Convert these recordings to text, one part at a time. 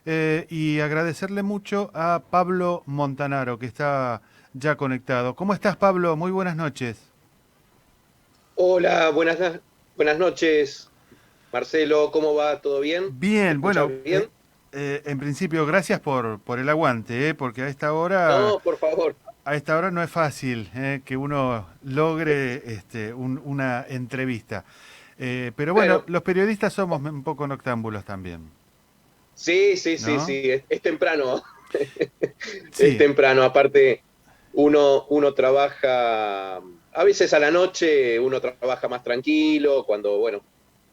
y agradecerle mucho a Pablo Montanaro, que está ya conectado. ¿Cómo estás, Pablo? Muy buenas noches. Hola, buenas noches, Marcelo, ¿cómo va? ¿Todo bien? ¿Me Bien, escuchas bueno, bien? en principio, gracias por el aguante, porque No, por favor. a esta hora no es fácil que uno logre una entrevista. Pero bueno, Bueno, los periodistas somos un poco noctámbulos también, sí, sí, sí, ¿no? sí, es temprano, es Sí, temprano. Aparte, uno trabaja, a veces a la noche uno trabaja más tranquilo, cuando, bueno,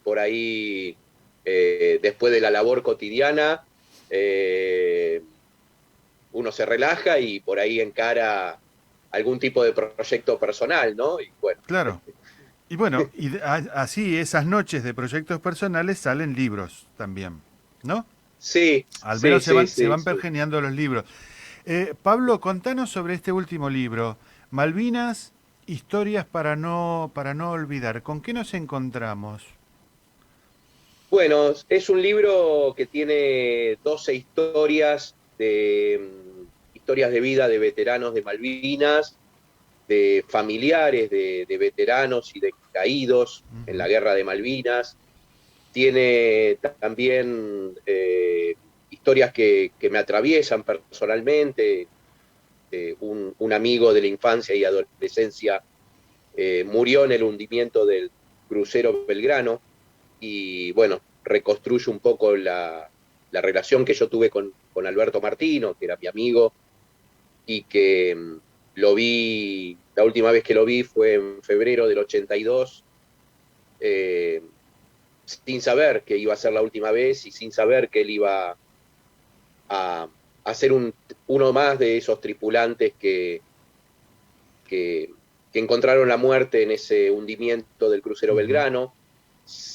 por ahí, después de la labor cotidiana, eh, uno se relaja y por ahí encara algún tipo de proyecto personal, ¿no? Y bueno. claro. Y bueno, así esas noches de proyectos personales salen libros también, ¿no? Sí, Al sí, menos sí, se sí, van sí. pergeñando los libros. Pablo, contanos sobre este último libro, Malvinas, historias para no olvidar. ¿Con qué nos encontramos? Bueno, es un libro que tiene 12 historias historias de vida de veteranos de Malvinas, de familiares de veteranos y de caídos en Ujú. la guerra de Malvinas. Tiene también historias que me atraviesan personalmente. Un amigo de la infancia y adolescencia murió en el hundimiento del crucero Belgrano y bueno, reconstruye un poco la relación que yo tuve con Alberto Martino, que era mi amigo, y que lo vi, la última vez que lo vi fue en febrero del 82, eh, sin saber que iba a ser la última vez y sin saber que él iba a, a ser uno más de esos tripulantes que, que encontraron la muerte en ese hundimiento del crucero Ujú. Belgrano.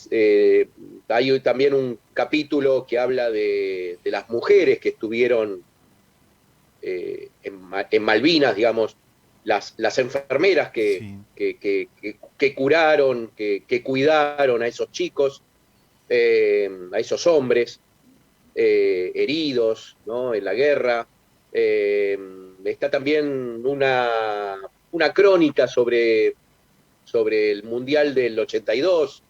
Eh, Hay también un capítulo que habla de las mujeres que estuvieron en Malvinas, digamos, las enfermeras Sí. que curaron, que cuidaron a esos chicos, a esos hombres heridos, ¿no? En la guerra. Eh, Está también una crónica sobre el Mundial del 82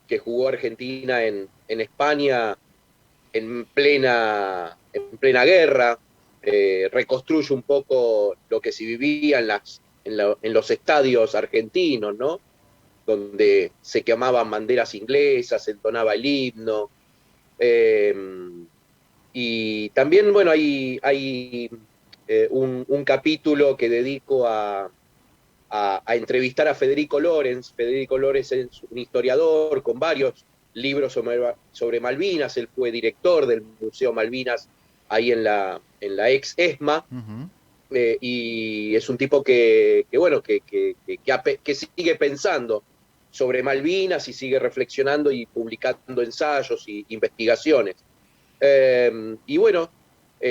que jugó Argentina en España en plena guerra, reconstruye un poco lo que se vivía en los estadios argentinos, ¿no? Donde se quemaban banderas inglesas, se entonaba el himno. Eh, y también, bueno, hay un capítulo que dedico a entrevistar a Federico Lorenz. Federico Lorenz es un historiador con varios libros sobre Malvinas. Él fue director del Museo Malvinas ahí en la ex ESMA. Ujú. Y es un tipo bueno, que sigue pensando sobre Malvinas y sigue reflexionando y publicando ensayos y investigaciones. Y bueno,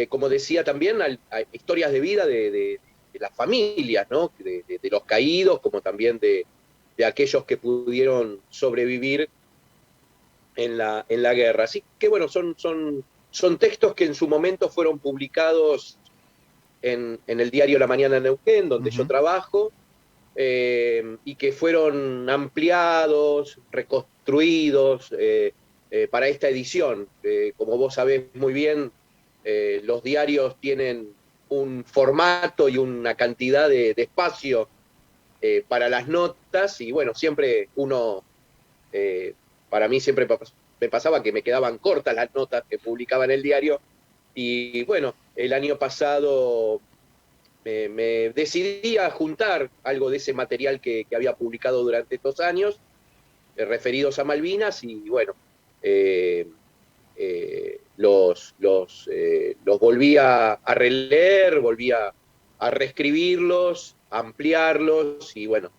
como decía también, hay historias de vida de las familias, ¿no? De los caídos, como también de aquellos que pudieron sobrevivir en la guerra. Así que bueno, son textos que en su momento fueron publicados en el diario La Mañana de Neuquén, donde yo Ujú. trabajo, y que fueron ampliados, reconstruidos para esta edición. Como vos sabés muy bien, los diarios tienen un formato y una cantidad de espacio para las notas y bueno, siempre eh, para mí siempre me pasaba que me quedaban cortas las notas que publicaba en el diario y bueno, el año pasado me decidí a juntar algo de ese material que había publicado durante estos años, referidos a Malvinas, y bueno, eh, los volví a releer, volví a reescribirlos, a ampliarlos, y bueno,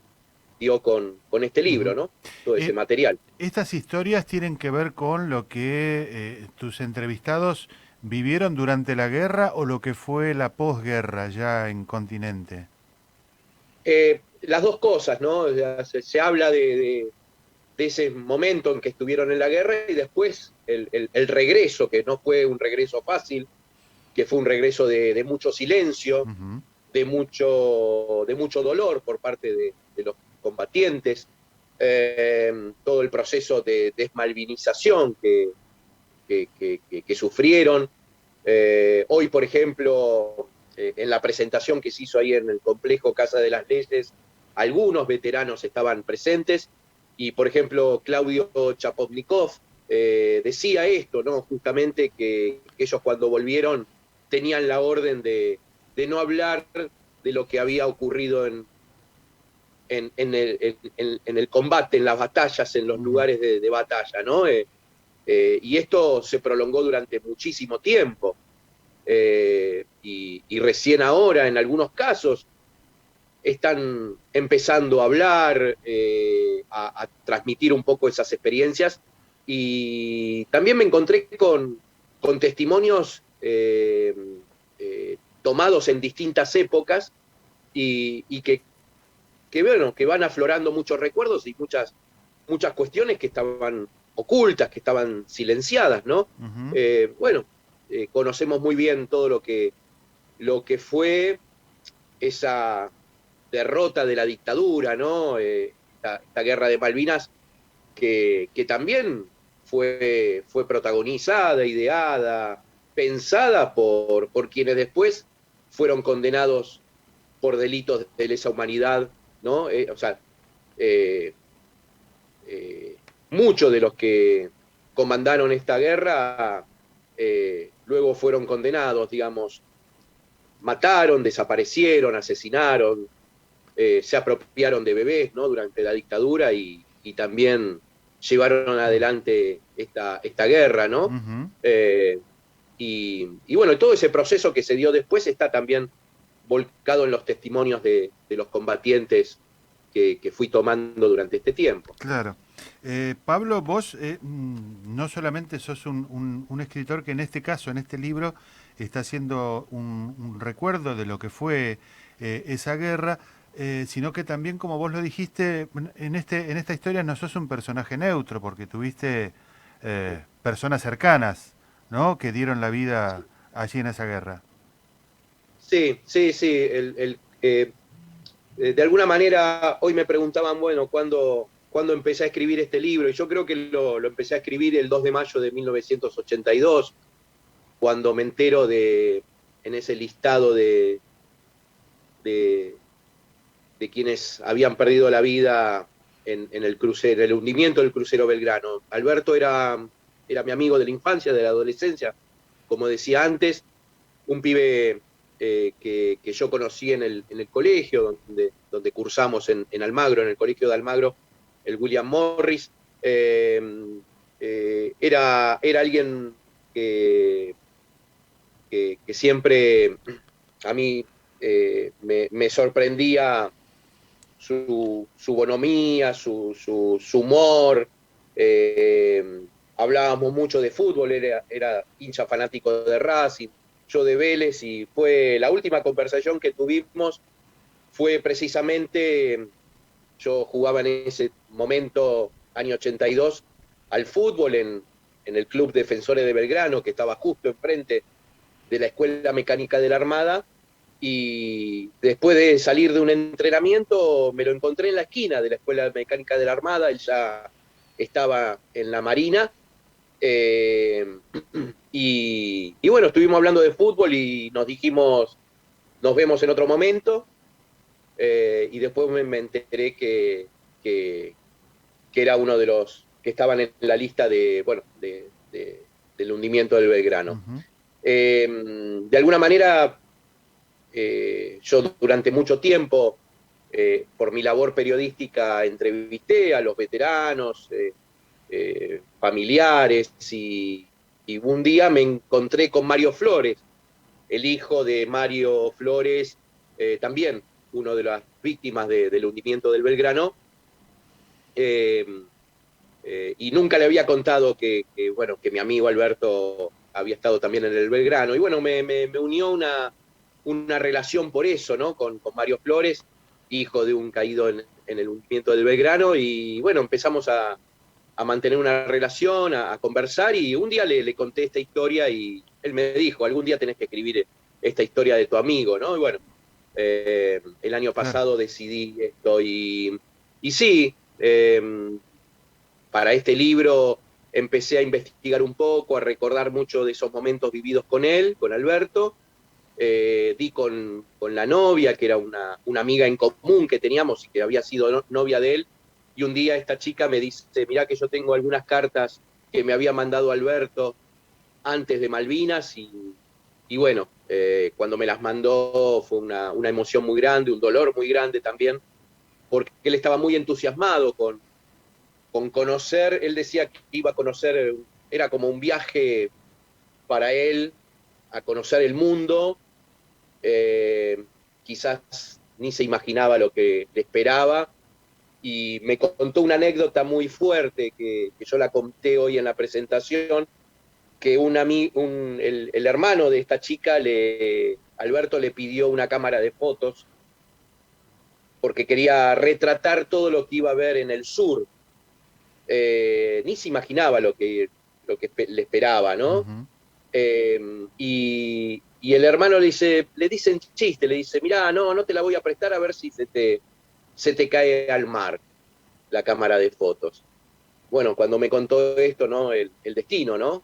dio con este libro, Ujú. ¿no? Todo ese Eh, material. Estas historias tienen que ver con lo que tus entrevistados vivieron durante la guerra o lo que fue la posguerra ya en continente. Las dos cosas, ¿no? O sea, se habla de ese momento en que estuvieron en la guerra y después el regreso, que no fue un regreso fácil, que fue un regreso de mucho silencio, Ujú. de mucho dolor por parte de los combatientes, todo el proceso de desmalvinización que sufrieron. Hoy, por ejemplo, en la presentación que se hizo ahí en el complejo Casa de las Leyes, algunos veteranos estaban presentes y, por ejemplo, Claudio Chapovnikov decía esto, ¿no? Justamente que ellos cuando volvieron tenían la orden de no hablar de lo que había ocurrido en el combate, en las batallas, en los Ujú. lugares de batalla, ¿no? Y esto se prolongó durante muchísimo tiempo. Y recién ahora, en algunos casos, están empezando a hablar, a transmitir un poco esas experiencias. Y también me encontré con testimonios tomados en distintas épocas y bueno, que van aflorando muchos recuerdos y muchas cuestiones que estaban ocultas, que estaban silenciadas, ¿no? Ujú. Bueno, conocemos muy bien todo lo que fue esa derrota de la dictadura, ¿no? Esta guerra de Malvinas que también fue protagonizada, ideada, pensada por quienes después fueron condenados por delitos de lesa humanidad, ¿no? O sea, eh, muchos de los que comandaron esta guerra luego fueron condenados, digamos, mataron, desaparecieron, asesinaron, se apropiaron de bebés, ¿no? Durante la dictadura y también llevaron adelante esta guerra, ¿no? Ujú. Eh, y bueno, todo ese proceso que se dio después está también volcado en los testimonios de los combatientes que fui tomando durante este tiempo. Claro. Pablo, vos no solamente sos un escritor que en este caso, en este libro, está haciendo un recuerdo de lo que fue esa guerra, sino que también, como vos lo dijiste, en esta historia no sos un personaje neutro, porque tuviste personas cercanas, ¿no? Que dieron la vida allí en esa guerra. Sí, sí, sí. De alguna manera, hoy me preguntaban, bueno, ¿cuándo empecé a escribir este libro? Y yo creo que lo empecé a escribir el 2 de mayo de 1982, cuando me entero en ese listado de, de quienes habían perdido la vida en el crucero, en el hundimiento del crucero Belgrano. Alberto era mi amigo de la infancia, de la adolescencia, como decía antes, un pibe que yo conocí en el colegio, donde cursamos en Almagro, en el colegio de Almagro, el William Morris. Era alguien que siempre a mí me sorprendía su bonomía, su humor. eh, Hablábamos mucho de fútbol, era hincha fanático de Racing, yo de Vélez, y fue la última conversación que tuvimos, fue precisamente, yo jugaba en ese momento, año 82, al fútbol en el Club Defensores de Belgrano, que estaba justo enfrente de la Escuela Mecánica de la Armada, y después de salir de un entrenamiento me lo encontré en la esquina de la Escuela Mecánica de la Armada, él ya estaba en la Marina, eh, y bueno, estuvimos hablando de fútbol y nos dijimos, nos vemos en otro momento, y después me enteré que, que era uno de los que estaban en la lista bueno, del hundimiento del Belgrano. Ujú. De alguna manera, yo durante mucho tiempo, por mi labor periodística, entrevisté a los veteranos, familiares, y un día me encontré con Mario Flores, el hijo de Mario Flores, también uno de las víctimas del hundimiento del Belgrano, eh, y nunca le había contado bueno, que mi amigo Alberto había estado también en el Belgrano. Y bueno, me unió una relación por eso, ¿no? Con Mario Flores, hijo de un caído en el hundimiento del Belgrano. Y bueno, empezamos a mantener una relación, a conversar, y un día le conté esta historia y él me dijo, algún día tenés que escribir esta historia de tu amigo, ¿no? Y bueno, el año Claro. pasado decidí esto y sí, para este libro empecé a investigar un poco, a recordar mucho de esos momentos vividos con él, con Alberto. Di con la novia, que era una amiga en común que teníamos y que había sido novia de él, y un día esta chica me dice, mirá que yo tengo algunas cartas que me había mandado Alberto antes de Malvinas, y bueno, cuando me las mandó fue una emoción muy grande, un dolor muy grande también, porque él estaba muy entusiasmado con conocer, él decía que iba a conocer, era como un viaje para él a conocer el mundo, eh, quizás ni se imaginaba lo que le esperaba, y me contó una anécdota muy fuerte que yo la conté hoy en la presentación, que el hermano de esta chica, Alberto, le pidió una cámara de fotos porque quería retratar todo lo que iba a ver en el sur. Ni se imaginaba lo que le esperaba, ¿no? Ujú. Y el hermano le dice en chiste, le dice, mirá, no te la voy a prestar a ver si se te cae al mar la cámara de fotos. Bueno, cuando me contó esto, ¿no? El destino, ¿no?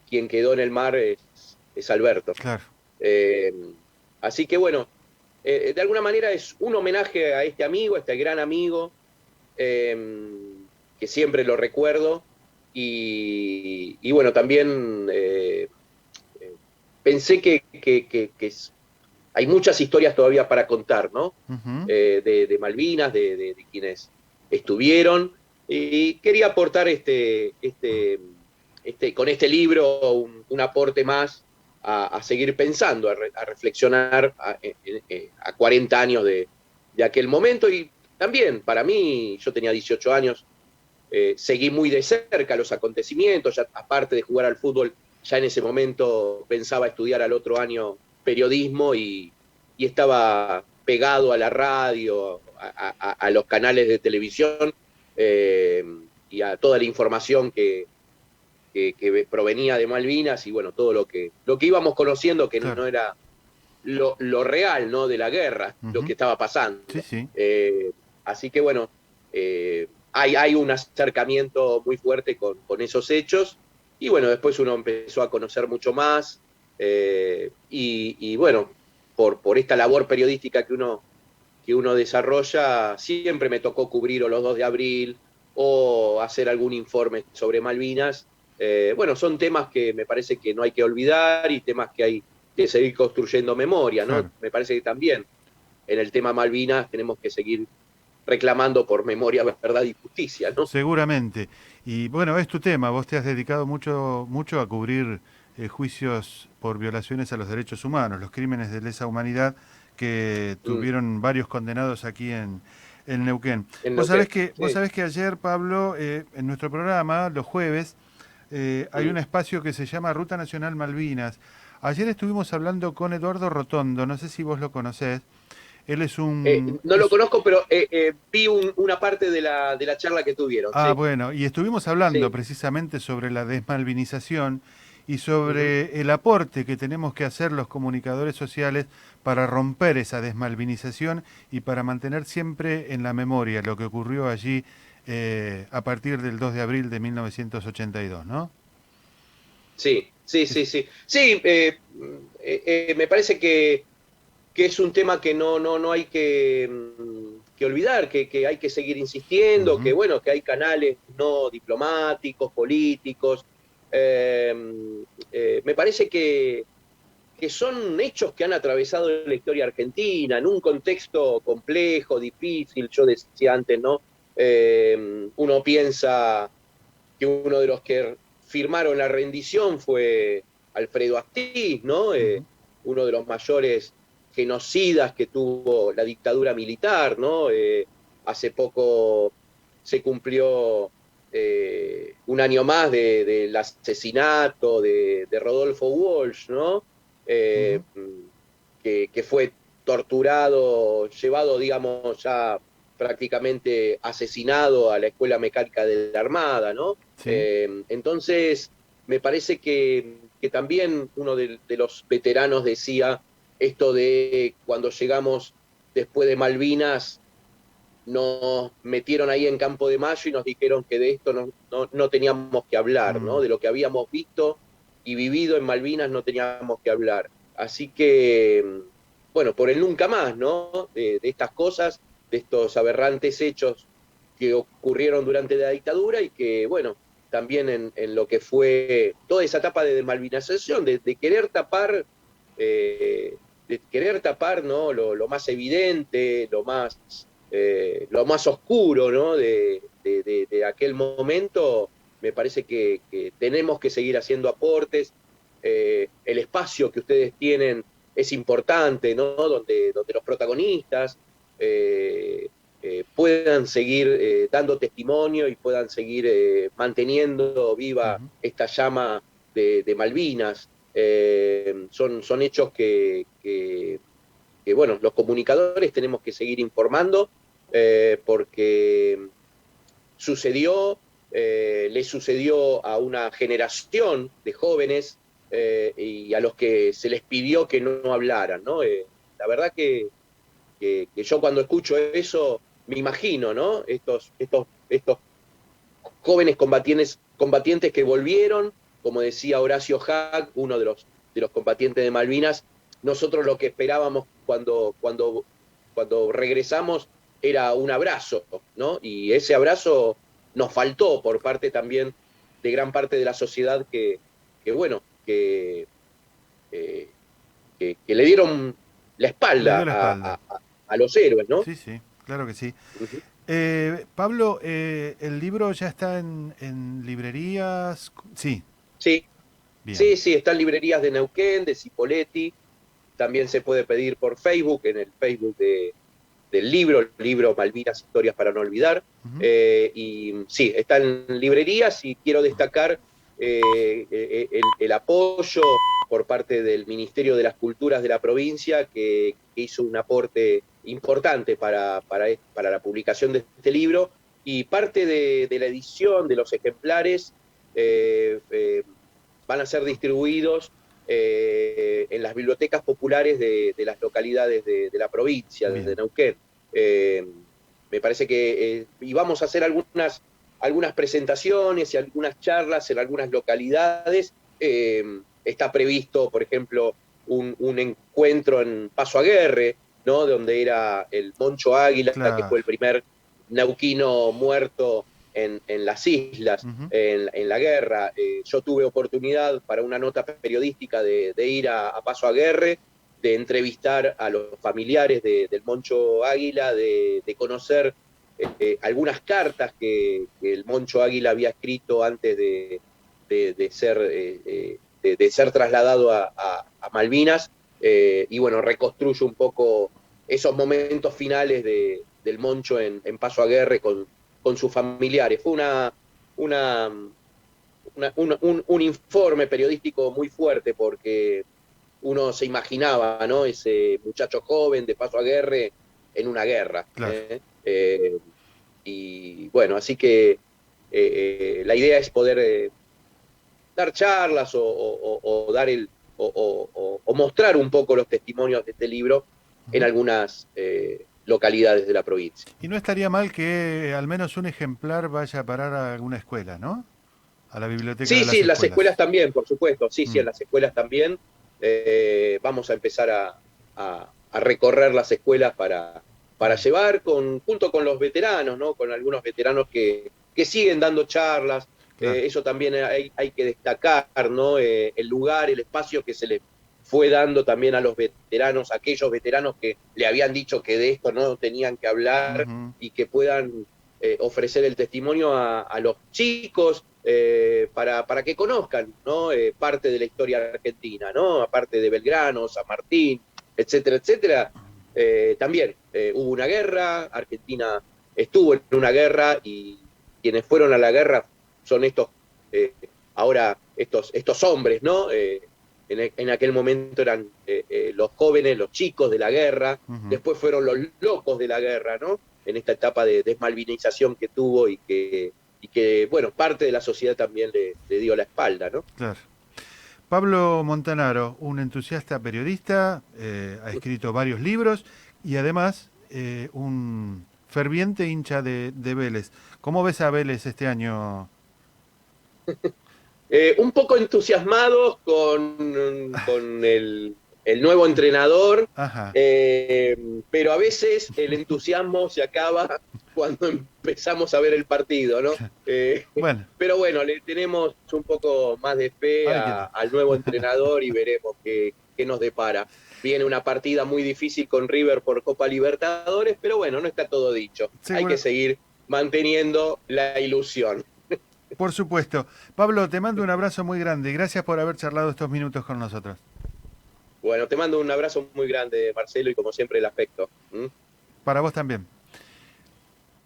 Quien quedó en el mar es Alberto. Claro. Eh, Así que bueno, de alguna manera es un homenaje a este amigo, a este gran amigo, eh, que siempre lo recuerdo. Y bueno, también pensé que hay muchas historias todavía para contar, ¿no? Ujú. De Malvinas, de quienes estuvieron. Y quería aportar con este libro un aporte más a seguir pensando, a reflexionar a 40 años de aquel momento. Y también, para mí, yo tenía 18 años, seguí muy de cerca los acontecimientos, ya, aparte de jugar al fútbol, ya en ese momento pensaba estudiar al otro año periodismo y estaba pegado a la radio, a los canales de televisión, eh, y a toda la información que provenía de Malvinas, y bueno, todo lo que íbamos conociendo, que Claro. no era lo real, ¿no? De la guerra, lo Ujú. que estaba Sí, pasando. sí. Así que bueno, hay un acercamiento muy fuerte con esos hechos, y bueno, después uno empezó a conocer mucho más, y bueno, por esta labor periodística que uno desarrolla, siempre me tocó cubrir o los 2 de abril o hacer algún informe sobre Malvinas. Bueno, son temas que me parece que no hay que olvidar, y temas que hay que seguir construyendo memoria, ¿no? Claro. Me parece que también en el tema Malvinas tenemos que seguir reclamando por memoria, verdad y justicia, ¿no? Seguramente. Y bueno, es tu tema. Vos te has dedicado mucho, mucho a cubrir juicios por violaciones a los derechos humanos, los crímenes de lesa humanidad que Mm, tuvieron varios condenados aquí en Neuquén. en Vos lo sabés que, que, vos sí. sabés que ayer, Pablo, en nuestro programa, los jueves, hay Mm. un espacio que se llama Ruta Nacional Malvinas. Ayer estuvimos hablando con Eduardo Rotondo, no sé si vos lo conocés. Él es un... No lo conozco, pero vi una parte de la charla que tuvieron, Ah, sí, bueno, y estuvimos hablando sí. precisamente sobre la desmalvinización y Ujú. sobre el aporte que tenemos que hacer los comunicadores sociales para romper esa desmalvinización y para mantener siempre en la memoria lo que ocurrió allí a partir del 2 de abril de 1982, ¿no? Sí, sí, Es- sí, sí. Sí, me parece que es un tema que no hay que olvidar, que hay que seguir insistiendo, que Ujú. bueno, que hay canales no diplomáticos, políticos. Eh, Me parece que son hechos que han atravesado la historia argentina en un contexto complejo, difícil. Yo decía antes, ¿no? Uno piensa que uno de los que firmaron la rendición fue Alfredo Astiz, ¿no? Ujú. Uno de los mayores genocidas que tuvo la dictadura militar, ¿no? Hace poco se cumplió un año más del asesinato de Rodolfo Walsh, ¿no? Eh, Ujú. que fue torturado, llevado, digamos, ya prácticamente asesinado a la Escuela Mecánica de la Armada, ¿no? Sí. Entonces, me parece que también uno de los veteranos decía esto de cuando llegamos después de Malvinas, nos metieron ahí en Campo de Mayo y nos dijeron que de esto no teníamos que hablar, ¿no? Mm, De lo que habíamos visto y vivido en Malvinas no teníamos que hablar. Así que, bueno, por el nunca más, ¿no? De estas cosas, de estos aberrantes hechos que ocurrieron durante la dictadura y que, bueno, también en lo que fue toda esa etapa de desmalvinización, de querer tapar, ¿no? Lo más evidente, lo más oscuro, ¿no? De aquel momento, me parece que tenemos que seguir haciendo aportes. El espacio que ustedes tienen es importante, ¿no? Donde los protagonistas puedan seguir dando testimonio y puedan seguir manteniendo viva ujú. esta llama de Malvinas. Son hechos que, bueno, los comunicadores tenemos que seguir informando porque sucedió, le sucedió a una generación de jóvenes y a los que se les pidió que no hablaran, ¿no? La verdad que yo cuando escucho eso me imagino, ¿no? Estos jóvenes combatientes que volvieron, como decía Horacio Hack, uno de los combatientes de Malvinas, nosotros lo que esperábamos cuando regresamos era un abrazo, ¿no? Y ese abrazo nos faltó por parte también de gran parte de la sociedad que bueno, eh, que le dieron la Le dio espalda la espalda. a los héroes, ¿no? Sí, sí, claro que sí. Uh -huh. Pablo, ¿el libro ya está en librerías? Sí, Sí, bien. sí, está en librerías de Neuquén, de Cipolletti, también se puede pedir por Facebook, en el Facebook del libro Malvinas, Historias para no olvidar. Ujú. Y sí, está en librerías y quiero destacar el apoyo por parte del Ministerio de las Culturas de la provincia, que hizo un aporte importante para la publicación de este libro, y parte de la edición de los ejemplares van a ser distribuidos en las bibliotecas populares de las localidades de la provincia, de Bien. Neuquén. Eh, Me parece que y vamos a hacer algunas presentaciones y algunas charlas en algunas localidades. Está previsto, por ejemplo, un encuentro en Paso Aguerre, ¿no? Donde era el Moncho Águila, que Claro. fue el primer neuquino muerto en las islas, Ujú. en la guerra. Yo tuve oportunidad para una nota periodística de ir a Paso Aguerre, de entrevistar a los familiares del Moncho Águila, de conocer algunas cartas que el Moncho Águila había escrito antes de ser trasladado a Malvinas, y bueno, reconstruye un poco esos momentos finales del Moncho en Paso Aguerre con sus familiares. Fue una, un informe periodístico muy fuerte porque uno se imaginaba, ¿no? Ese muchacho joven de Paso Aguerre en una guerra. Claro. Y bueno, así que la idea es poder dar charlas o dar o mostrar un poco los testimonios de este libro en Ujú. algunas localidades de la provincia. Y no estaría mal que al menos un ejemplar vaya a parar a alguna escuela, ¿no? A la biblioteca de Sí, las sí, en las escuelas escuelas. también, por supuesto. Sí, sí, Mm, en las escuelas también. Vamos a empezar a recorrer las escuelas para bien, llevar junto con los veteranos, ¿no? Con algunos veteranos que siguen dando charlas. claro. Eso también hay que destacar, ¿no? El lugar, el espacio que se le fue dando también a los veteranos, aquellos veteranos que le habían dicho que de esto no tenían que hablar Ujú. y que puedan ofrecer el testimonio a los chicos para que conozcan, ¿no? Parte de la historia argentina, ¿no? Aparte de Belgrano, San Martín, etcétera, etcétera. También hubo una guerra, Argentina estuvo en una guerra y quienes fueron a la guerra son eh, ahora estos hombres, ¿no? En aquel momento eran los jóvenes, los chicos de la guerra, Ujú. después fueron los locos de la guerra, ¿no? en esta etapa de desmalvinización que tuvo y que bueno, parte de la sociedad también le dio la espalda, ¿no? Claro. Pablo Montanaro, un entusiasta periodista, ha escrito varios libros y además un ferviente hincha de Vélez. ¿Cómo ves a Vélez este año? Un poco entusiasmados con el nuevo entrenador, Ajá, pero a veces el entusiasmo se acaba cuando empezamos a ver el partido, ¿no? bueno, Pero bueno, le tenemos un poco más de a fe ver qué tal. al nuevo entrenador y veremos qué nos depara. Viene una partida muy difícil con River por Copa Libertadores, pero bueno, no está todo dicho. Hay que Seguro, seguir manteniendo la ilusión. por supuesto. Pablo, te mando un abrazo muy grande. Gracias por haber charlado estos minutos con nosotros. Bueno, te mando un abrazo muy grande, Marcelo, y como siempre el afecto. ¿Mm? Para vos también.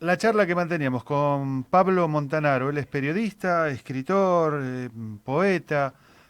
La charla que manteníamos con Pablo Montanaro, él es periodista, escritor, poeta,